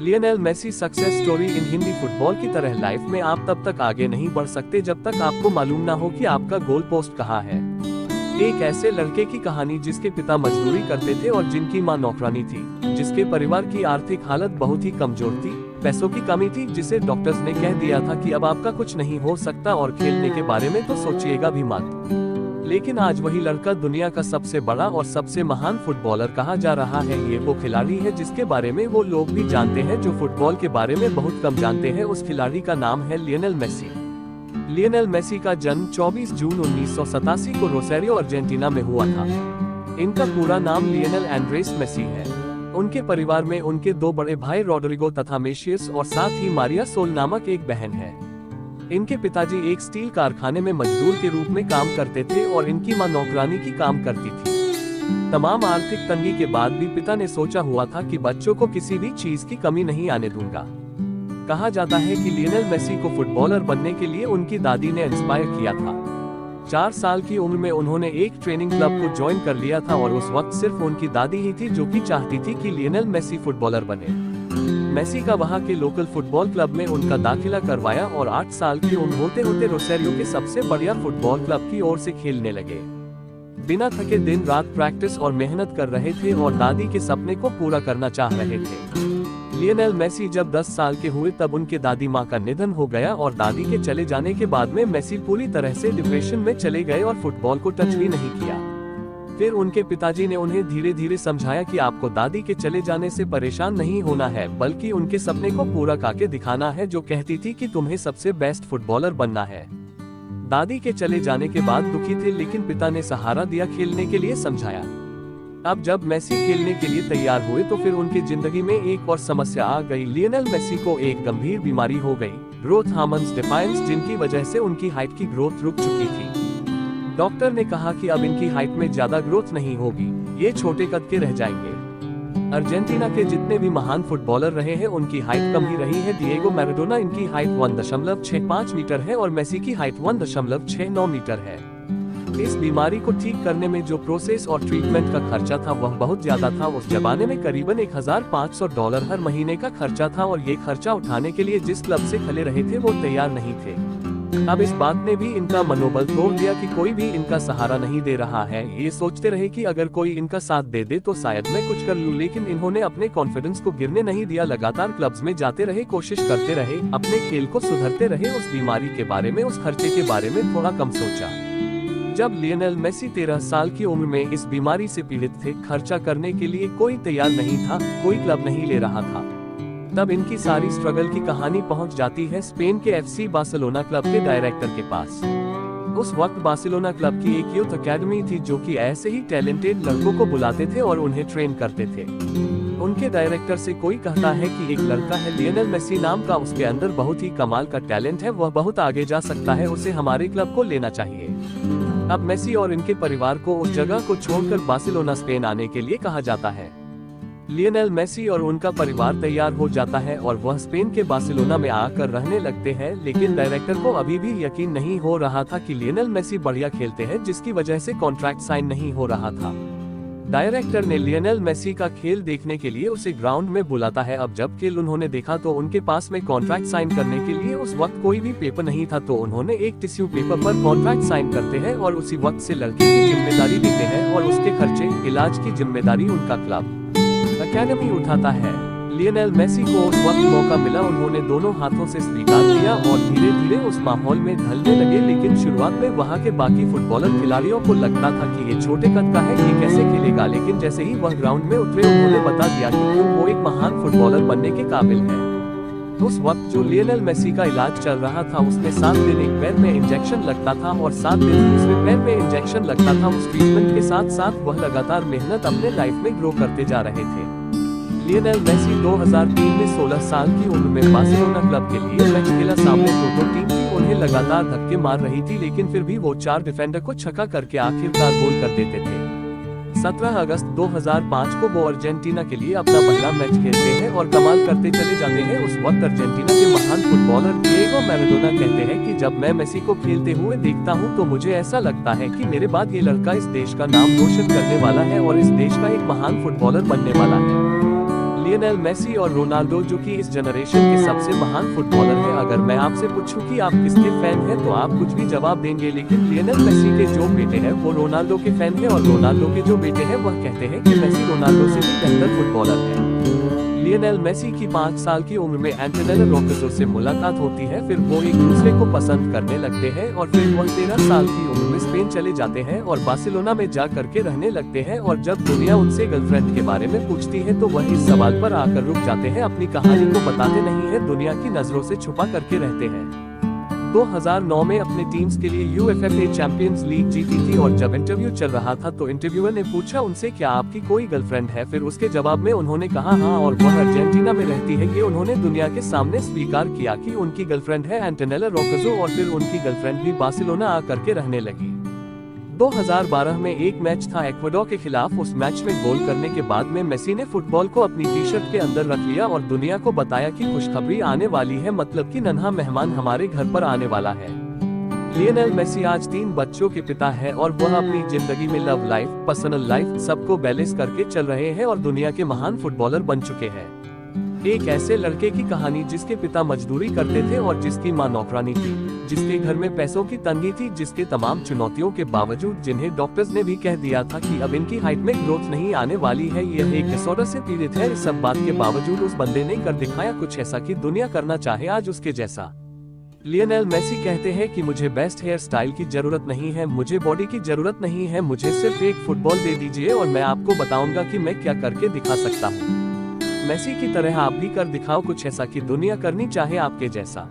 Lionel Messi success story in Hindi football की तरह life में आप तब तक आगे नहीं बढ़ सकते जब तक आपको मालूम ना हो कि आपका गोल पोस्ट कहाँ है। एक ऐसे लड़के की कहानी जिसके पिता मजदूरी करते थे और जिनकी मां नौकरानी थी, जिसके परिवार की आर्थिक हालत बहुत ही कमजोर थी, पैसों की कमी थी, जिसे डॉक्टर्स ने कह दिया था कि अब आपका कुछ नहीं हो सकता और खेलने के बारे में तो सोचिएगा भी मत। लेकिन आज वही लड़का दुनिया का सबसे बड़ा और सबसे महान फुटबॉलर कहा जा रहा है। ये वो खिलाड़ी है जिसके बारे में वो लोग भी जानते हैं जो फुटबॉल के बारे में बहुत कम जानते हैं। उस खिलाड़ी का नाम है लियोनेल मेसी। लियोनेल मेसी का जन्म 24 जून 1987 को रोसेरियो अर्जेंटीना में हुआ था। इनका पूरा नाम लियोनेल एंड्रेस मेसी है। उनके परिवार में उनके दो बड़े भाई रोड्रिगो तथा मेसियस और साथ ही मारिया सोल नामक एक बहन है। इनके पिताजी एक स्टील कारखाने में मजदूर के रूप में काम करते थे और इनकी मां नौकरानी की काम करती थी। तमाम आर्थिक तंगी के बाद भी पिता ने सोचा हुआ था कि बच्चों को किसी भी चीज की कमी नहीं आने दूंगा। कहा जाता है कि लियोनेल मेसी को फुटबॉलर बनने के लिए उनकी दादी ने इंस्पायर किया था। 4 साल की उम्र में उन्होंने एक ट्रेनिंग क्लब को ज्वाइन कर लिया था और उस वक्त सिर्फ उनकी दादी ही थी जो कि चाहती थी कि लियोनेल मेसी फुटबॉलर बने। मेसी का वहां के लोकल फुटबॉल क्लब में उनका दाखिला करवाया और 8 साल की उम्र होते होते रोसेरियो के सबसे बढ़िया फुटबॉल क्लब की ओर से खेलने लगे। बिना थके दिन रात प्रैक्टिस और मेहनत कर रहे थे और दादी के सपने को पूरा करना चाह रहे थे। लियोनेल मेसी जब 10 साल के हुए तब उनके दादी मां का निधन हो गया और दादी के चले जाने के बाद में मेसी पूरी तरह से डिप्रेशन में चले गए और फुटबॉल को टच भी नहीं किया। फिर उनके पिताजी ने उन्हें धीरे धीरे समझाया कि आपको दादी के चले जाने से परेशान नहीं होना है, बल्कि उनके सपने को पूरा करके दिखाना है, जो कहती थी कि तुम्हें सबसे बेस्ट फुटबॉलर बनना है। दादी के चले जाने के बाद दुखी थे, लेकिन पिता ने सहारा दिया, खेलने के लिए समझाया। अब जब मेसी खेलने के लिए तैयार हुए तो फिर उनकी जिंदगी में एक और समस्या आ गई। लियोनेल मेसी को एक गंभीर बीमारी हो गई, ग्रोथ हार्मोन्स डेफिशिएंस, जिनकी वजह से उनकी हाइट की ग्रोथ रुक चुकी थी। डॉक्टर ने कहा कि अब इनकी हाइट में ज्यादा ग्रोथ नहीं होगी, ये छोटे कद के रह जाएंगे। अर्जेंटीना के जितने भी महान फुटबॉलर रहे हैं उनकी हाइट कम ही रही है। डिएगो मैराडोना, इनकी हाइट 1.65 मीटर है और मेसी की हाइट 1.69 मीटर है। इस बीमारी को ठीक करने में जो प्रोसेस और ट्रीटमेंट का खर्चा था वह बहुत ज्यादा था। उस जमाने में करीबन $1500 हर महीने का खर्चा था और ये खर्चा उठाने के लिए जिस क्लब से खले रहे थे वो तैयार नहीं थे। अब इस बात ने भी इनका मनोबल तोड़ दिया कि कोई भी इनका सहारा नहीं दे रहा है। ये सोचते रहे कि अगर कोई इनका साथ दे दे तो शायद मैं कुछ कर लूं, लेकिन इन्होंने अपने कॉन्फिडेंस को गिरने नहीं दिया। लगातार क्लब्स में जाते रहे, कोशिश करते रहे, अपने खेल को सुधारते रहे। उस बीमारी के बारे में, उस खर्चे के बारे में थोड़ा कम सोचा। जब लियोनेल मेसी 13 साल की उम्र में इस बीमारी से पीड़ित थे, खर्चा करने के लिए कोई तैयार नहीं था, कोई क्लब नहीं ले रहा था। तब इनकी सारी स्ट्रगल की कहानी पहुंच जाती है स्पेन के FC बार्सिलोना क्लब के डायरेक्टर के पास। उस वक्त बार्सिलोना क्लब की एक यूथ अकेडमी थी जो कि ऐसे ही टैलेंटेड लड़कों को बुलाते थे और उन्हें ट्रेन करते थे। उनके डायरेक्टर से कोई कहता है कि एक लड़का है लियोनेल मेसी नाम का, उसके अंदर बहुत ही कमाल का टैलेंट है, वह बहुत आगे जा सकता है, उसे हमारे क्लब को लेना चाहिए। अब मेसी और इनके परिवार को उस जगह को छोड़कर बार्सिलोना स्पेन आने के लिए कहा जाता है। लियोनेल मेसी और उनका परिवार तैयार हो जाता है और वह स्पेन के बार्सिलोना में आकर रहने लगते हैं, लेकिन डायरेक्टर को अभी भी यकीन नहीं हो रहा था कि लियोनेल मेसी बढ़िया खेलते हैं, जिसकी वजह से कॉन्ट्रैक्ट साइन नहीं हो रहा था। डायरेक्टर ने लियोनेल मेसी का खेल देखने के लिए उसे ग्राउंड में बुलाता है। अब जब खेल उन्होंने देखा तो उनके पास में कॉन्ट्रैक्ट साइन करने के लिए उस वक्त कोई भी पेपर नहीं था, तो उन्होंने एक टिश्यू पेपर पर कॉन्ट्रैक्ट साइन करते हैं और उसी वक्त से लड़के की जिम्मेदारी लेते हैं और उसके खर्चे, इलाज की जिम्मेदारी उनका क्लब अकेडमी उठाता है। लियोनेल मेसी को उस वक्त मौका मिला, उन्होंने दोनों हाथों से स्वीकार किया और धीरे धीरे उस माहौल में ढलने लगे। लेकिन शुरुआत में वहां के बाकी फुटबॉलर खिलाड़ियों को लगता था कि ये छोटे कद का है, ये कैसे खेलेगा, लेकिन जैसे ही वह ग्राउंड में उतरे उन्होंने बता दिया कि क्यों वो एक महान फुटबॉलर बनने के काबिल है। उस वक्त जो लियोनेल मेसी का इलाज चल रहा था, उसमें 7 दिन एक पैर में इंजेक्शन लगता था और 7 दिन दूसरे पैर में इंजेक्शन लगता था। उस ट्रीटमेंट के साथ साथ वह लगातार मेहनत अपने लाइफ में ग्रो करते जा रहे थे। लियोनेल मेसी 2003 में 16 साल की उम्र में बार्सिलोना क्लब के लिए मैच खेला। सामने टोटो टीम थी, उन्हें लगातार धक्के मार रही थी, लेकिन फिर भी वो 4 डिफेंडर को छक्का करके आखिरकार गोल कर देते थे। 17 अगस्त 2005 को वो अर्जेंटीना के लिए अपना पहला मैच खेलते हैं और कमाल करते चले जाते हैं। उस वक्त अर्जेंटीना के महान फुटबॉलर डिएगो मैराडोना कहते हैं कि जब मैं मेसी को खेलते हुए देखता हूं तो मुझे ऐसा लगता है कि मेरे बाद ये लड़का इस देश का नाम रोशन करने वाला है और इस देश का एक महान फुटबॉलर बनने वाला है। लियोनेल मेसी और रोनाल्डो जो कि इस जनरेशन के सबसे महान फुटबॉलर हैं। अगर मैं आपसे पूछूं कि आप किसके फैन हैं तो आप कुछ भी जवाब देंगे, लेकिन लियोनेल मेसी के जो बेटे हैं वो रोनाल्डो के फैन हैं और रोनाल्डो के जो बेटे हैं वह कहते हैं कि मेसी रोनाल्डो से भी बेहतर फुटबॉलर है। लियोनेल मेसी की 5 साल की उम्र में एंटोनेलो रोक्सो से मुलाकात होती है, फिर वो एक दूसरे को पसंद करने लगते हैं और फिर वह 13 साल की उम्र में स्पेन चले जाते हैं और बार्सिलोना में जा करके रहने लगते हैं। और जब दुनिया उनसे गर्लफ्रेंड के बारे में पूछती है तो वह इस सवाल पर आकर रुक जाते हैं, अपनी कहानी को बताते नहीं है, दुनिया की नजरों से छुपा करके रहते हैं। 2009 में अपने टीम्स के लिए यूएफए चैंपियंस लीग जीती थी और जब इंटरव्यू चल रहा था तो इंटरव्यूअर ने पूछा उनसे क्या आपकी कोई गर्लफ्रेंड है, फिर उसके जवाब में उन्होंने कहा हाँ और वह अर्जेंटीना में रहती है। ये उन्होंने दुनिया के सामने स्वीकार किया कि उनकी गर्लफ्रेंड है एंटोनेलो रोक्सो और फिर उनकी गर्लफ्रेंड भी बार्सिलोना आकर के रहने लगी। 2012 में एक मैच था इक्वाडोर के खिलाफ, उस मैच में गोल करने के बाद में मेसी ने फुटबॉल को अपनी टी-शर्ट के अंदर रख लिया और दुनिया को बताया कि खुशखबरी आने वाली है, मतलब कि नन्हा मेहमान हमारे घर पर आने वाला है। लियोनेल मेसी आज 3 बच्चों के पिता है और वह अपनी जिंदगी में लव लाइफ, पर्सनल लाइफ सबको बैलेंस करके चल रहे हैं और दुनिया के महान फुटबॉलर बन चुके हैं। एक ऐसे लड़के की कहानी जिसके पिता मजदूरी करते थे और जिसकी मां नौकरानी थी, जिसके घर में पैसों की तंगी थी, जिसके तमाम चुनौतियों के बावजूद जिन्हें डॉक्टर्स ने भी कह दिया था कि अब इनकी हाइट में ग्रोथ नहीं आने वाली है, यह एक डिसऑर्डर से पीड़ित है, इस सब बात के बावजूद उस बंदे ने कर दिखाया कुछ ऐसा कि दुनिया करना चाहे आज उसके जैसा। लियोनेल मेसी कहते हैं कि मुझे बेस्ट हेयर स्टाइल की जरूरत नहीं है, मुझे बॉडी की जरूरत नहीं है, मुझे सिर्फ एक फुटबॉल दे दीजिए और मैं आपको बताऊंगा कि मैं क्या करके दिखा सकता हूँ। मेसी की तरह आप भी कर दिखाओ कुछ ऐसा कि दुनिया करनी चाहे आपके जैसा।